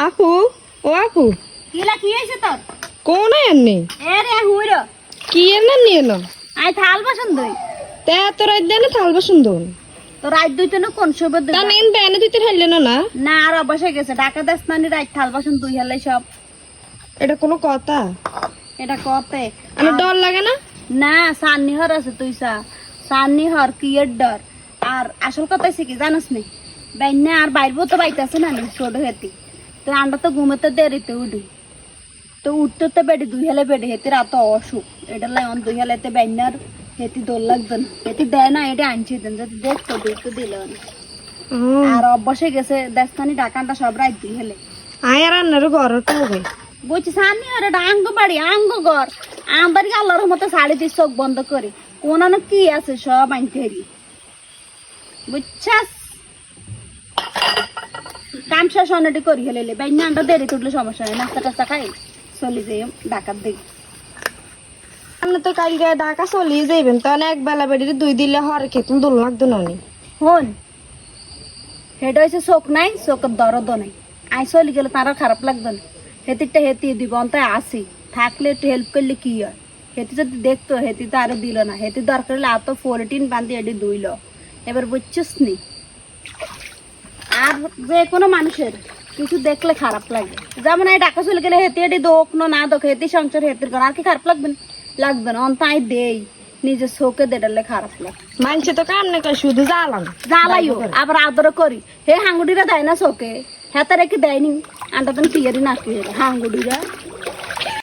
আপু ও আপু কিলা কি হইছে তোর কোন আননি এ রে হুইরো কি এনে নিয়ে এলো আই থাল বাসন দই তে এত রাত দেনে থাল বাসন দোন তো রাত দুইতে না কোন সবে তা নেন বেনে দিতে ঠাইলে না না না আর অবশ্যই গেছে ঢাকা দেশনানি রাত থাল বাসন দুই হেলাই সব এটা কোনো কথা এটা কতে আমার ডর লাগে না না সান্নি হর আছে তুই সান্নি হর কিয়ের ডর আর আসল কথা হচ্ছে কি জানিস নি বাইনা আর বাইরবো তো বাইতেছে না ছোট হেতি তো আমরা তো ঘুমাতে দেরিতে উঠি তো উঠতে তো বেডে দুই হেলে বেডে হেতির এত অসুখ এটা লাই দুই হেলাতে বাইনার হেতি দোল লাগবে না হেতি দেয় না এটা আনছি দেন যদি দেখতো দেখতে দিল না আর অভ্যাসে গেছে দেশখানি ডাকানটা সব রাত দুই হেলে আয় আর আন্নার ঘরের তো হবে বলছি সামনে আর এটা আঙ্গ বাড়ি আঙ্গ ঘর আমবাড়ি আল্লাহর মতো শাড়ি দিয়ে চোখ বন্ধ করে কোন কি আছে সব আনতে হেরি বুঝছাস কাম শেষ অনেকটি করি হেলে বাইনা আন্ডা দেরি তুটলে সমস্যা নেই নাস্তা টাস্তা খাই চলে যাই ডাকাত দেখি আপনি তো কালকে ঢাকা চলিয়ে যাইবেন তখন এক বেলা বেড়ে দুই দিলে হরে খেতুন দোল লাগতো না হন হেটা হয়েছে চোখ নাই চোখের দরদও নাই আই চলি গেলে তারও খারাপ লাগবে না হেতিরটা হেতি দিব অন্তায় আসি থাকলে একটু হেল্প করলে কি হয় হেতি যদি দেখতো হেতি তো আরো দিল না হেতি দরকার হলে এত 14 বান্ধি এটি দুইল এবার বুঝছিস নি আর যে কোনো মানুষের কিছু দেখলে খারাপ লাগে যেমন এই টাকা চলে গেলে হেতি এটি দোক না দোক হেতি সংসার হেতির কর আর কি খারাপ লাগবে না লাগবে না অন্তায় দেই নিজের চোখে দেটালে খারাপ লাগে মানছে তো কাম না করে শুধু জ্বালান জ্বালাইও আবার আদর করি হে হাঙ্গুডিরা দেয় না চোখে হেতা রেখে দেয়নি আন্টা তো টিয়ারি নাকি হাঙ্গুডিরা